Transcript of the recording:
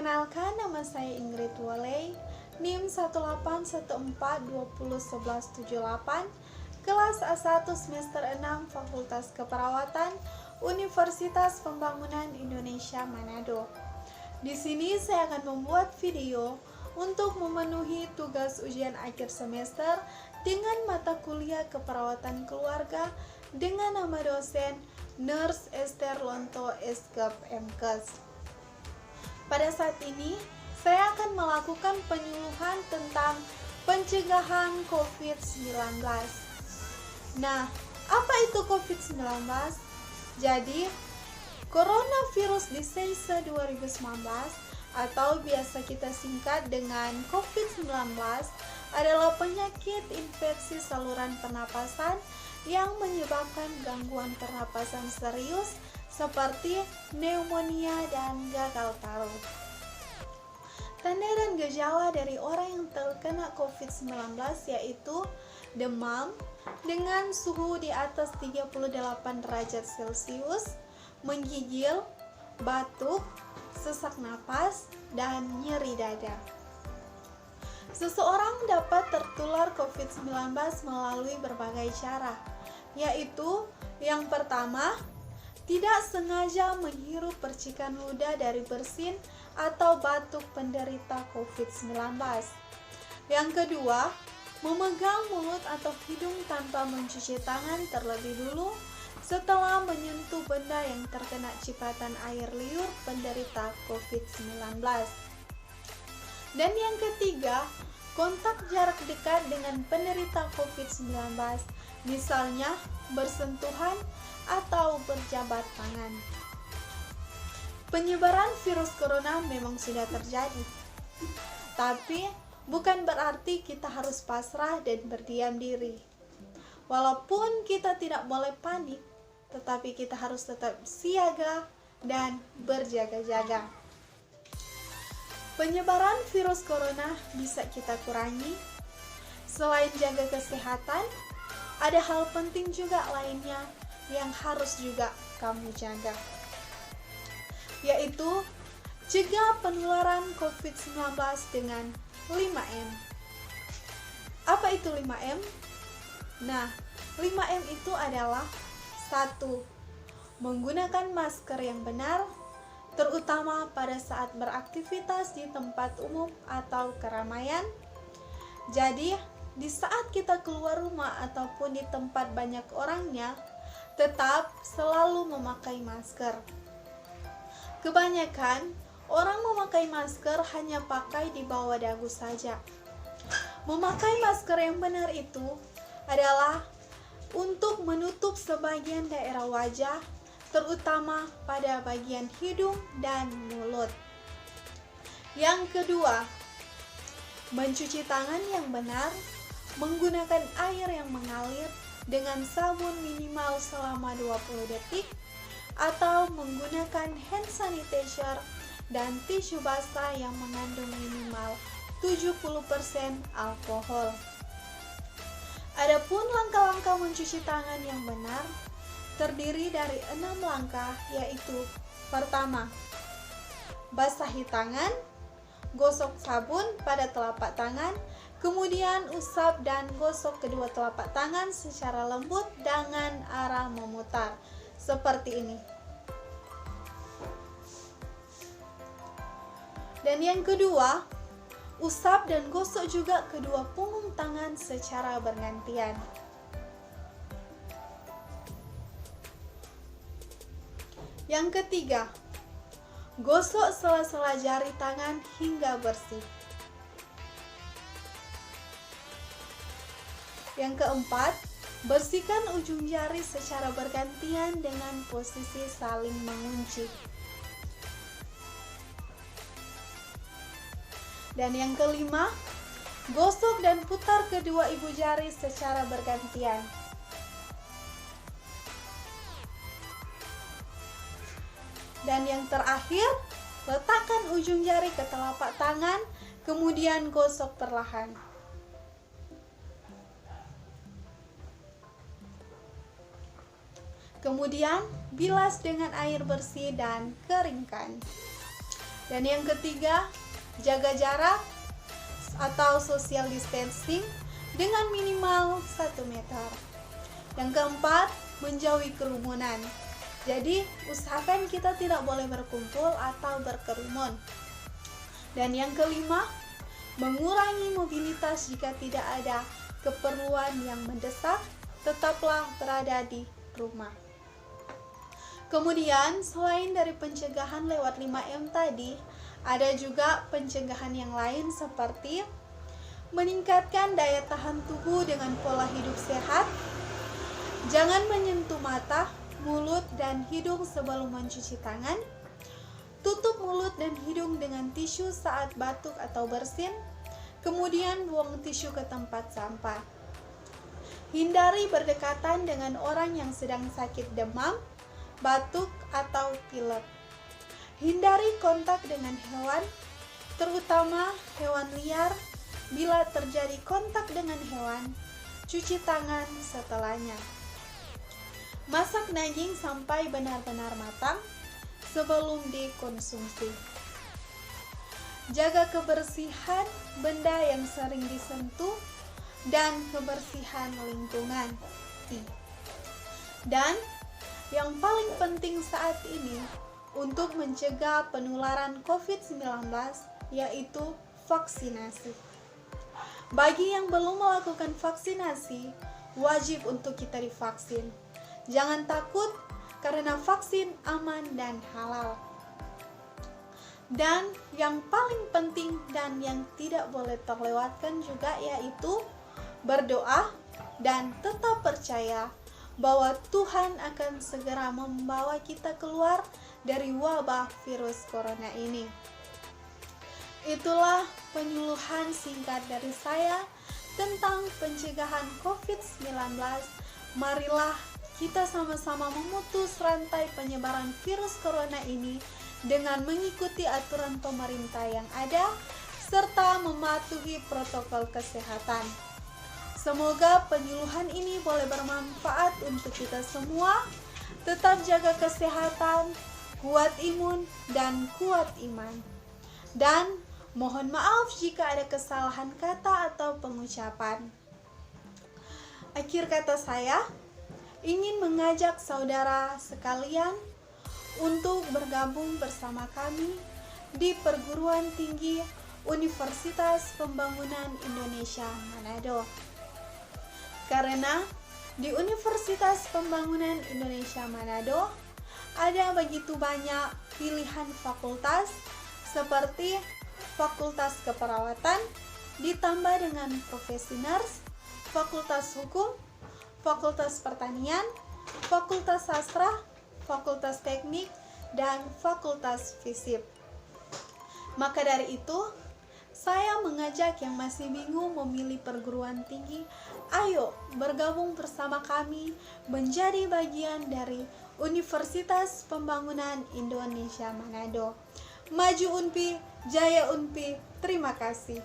Perkenalkan, nama saya Ingrid Waley, NIM 18142011178, kelas A1 semester 6 Fakultas Keperawatan Universitas Pembangunan Indonesia Manado. Di sini saya akan membuat video untuk memenuhi tugas ujian akhir semester dengan mata kuliah keperawatan keluarga dengan nama dosen Nurse Esther Lonto SGAP MKes. Pada saat ini, saya akan melakukan penyuluhan tentang pencegahan COVID-19. Nah, apa itu COVID-19? Jadi, Coronavirus Disease 2019 atau biasa kita singkat dengan COVID-19 adalah penyakit infeksi saluran pernapasan yang menyebabkan gangguan pernapasan serius seperti pneumonia dan gagal paru. Tanda dan gejala dari orang yang terkena COVID-19 yaitu demam dengan suhu di atas 38 derajat Celcius, menggigil, batuk, sesak napas, dan nyeri dada. Seseorang dapat tertular COVID-19 melalui berbagai cara, yaitu yang pertama, tidak sengaja menghirup percikan ludah dari bersin atau batuk penderita COVID-19. Yang kedua, memegang mulut atau hidung tanpa mencuci tangan terlebih dulu setelah menyentuh benda yang terkena cipatan air liur penderita COVID-19. Dan yang ketiga, kontak jarak dekat dengan penderita COVID-19, misalnya bersentuhan atau berjabat tangan. Penyebaran virus corona memang sudah terjadi, tapi bukan berarti kita harus pasrah dan berdiam diri. Walaupun kita tidak boleh panik, tetapi kita harus tetap siaga dan berjaga-jaga. Penyebaran virus corona bisa kita kurangi. Selain jaga kesehatan, ada hal penting juga lainnya yang harus juga kamu jaga, yaitu cegah penularan COVID-19 dengan 5M. Apa itu 5M? Nah, 5M itu adalah 1. Menggunakan masker yang benar, terutama pada saat beraktivitas di tempat umum atau keramaian. Jadi, di saat kita keluar rumah ataupun di tempat banyak orangnya, tetap selalu memakai masker. Kebanyakan orang memakai masker hanya pakai di bawah dagu saja. Memakai masker yang benar itu adalah untuk menutup sebagian daerah wajah, terutama pada bagian hidung dan mulut. Yang kedua, mencuci tangan yang benar, menggunakan air yang mengalir dengan sabun minimal selama 20 detik atau menggunakan hand sanitizer dan tisu basah yang mengandung minimal 70% alkohol. Adapun langkah-langkah mencuci tangan yang benar terdiri dari 6 langkah, yaitu pertama, basahi tangan, gosok sabun pada telapak tangan, kemudian usap dan gosok kedua telapak tangan secara lembut dengan arah memutar, seperti ini. Dan yang kedua, usap dan gosok juga kedua punggung tangan secara bergantian. Yang ketiga, gosok sela-sela jari tangan hingga bersih. Yang keempat, bersihkan ujung jari secara bergantian dengan posisi saling mengunci. Dan yang kelima, gosok dan putar kedua ibu jari secara bergantian. Dan yang terakhir, letakkan ujung jari ke telapak tangan, kemudian gosok perlahan. Kemudian bilas dengan air bersih dan keringkan. Dan yang ketiga, jaga jarak atau social distancing dengan minimal 1 meter. Yang keempat, menjauhi kerumunan. Jadi, usahakan kita tidak boleh berkumpul atau berkerumun. Dan yang kelima, mengurangi mobilitas jika tidak ada keperluan yang mendesak, tetaplah berada di rumah. Kemudian, selain dari pencegahan lewat 5M tadi, ada juga pencegahan yang lain seperti meningkatkan daya tahan tubuh dengan pola hidup sehat. Jangan menyentuh mata, mulut, dan hidung sebelum mencuci tangan. Tutup mulut dan hidung dengan tisu saat batuk atau bersin. Kemudian buang tisu ke tempat sampah. Hindari berdekatan dengan orang yang sedang sakit demam, batuk, atau pilek. Hindari kontak dengan hewan, terutama hewan liar. Bila terjadi kontak dengan hewan, cuci tangan setelahnya. Masak daging sampai benar-benar matang sebelum dikonsumsi. Jaga kebersihan benda yang sering disentuh dan kebersihan lingkungan. Dan yang paling penting saat ini untuk mencegah penularan COVID-19 yaitu vaksinasi. Bagi yang belum melakukan vaksinasi, wajib untuk kita divaksin. Jangan takut karena vaksin aman dan halal. Dan yang paling penting dan yang tidak boleh terlewatkan juga yaitu berdoa dan tetap percaya bahwa Tuhan akan segera membawa kita keluar dari wabah virus corona ini. Itulah penyuluhan singkat dari saya tentang pencegahan COVID-19. Marilah kita sama-sama memutus rantai penyebaran virus corona ini dengan mengikuti aturan pemerintah yang ada serta mematuhi protokol kesehatan. Semoga penyuluhan ini boleh bermanfaat untuk kita semua. Tetap jaga kesehatan, kuat imun, dan kuat iman. Dan mohon maaf jika ada kesalahan kata atau pengucapan. Akhir kata saya, ingin mengajak saudara sekalian untuk bergabung bersama kami di Perguruan Tinggi Universitas Pembangunan Indonesia Manado. Karena di Universitas Pembangunan Indonesia Manado ada begitu banyak pilihan fakultas seperti Fakultas Keperawatan, ditambah dengan profesi nurse, Fakultas Hukum, Fakultas Pertanian, Fakultas Sastra, Fakultas Teknik, dan Fakultas Fisip. Maka dari itu, saya mengajak yang masih bingung memilih perguruan tinggi, ayo bergabung bersama kami menjadi bagian dari Universitas Pembangunan Indonesia Manado. Maju Unpi, Jaya Unpi, terima kasih.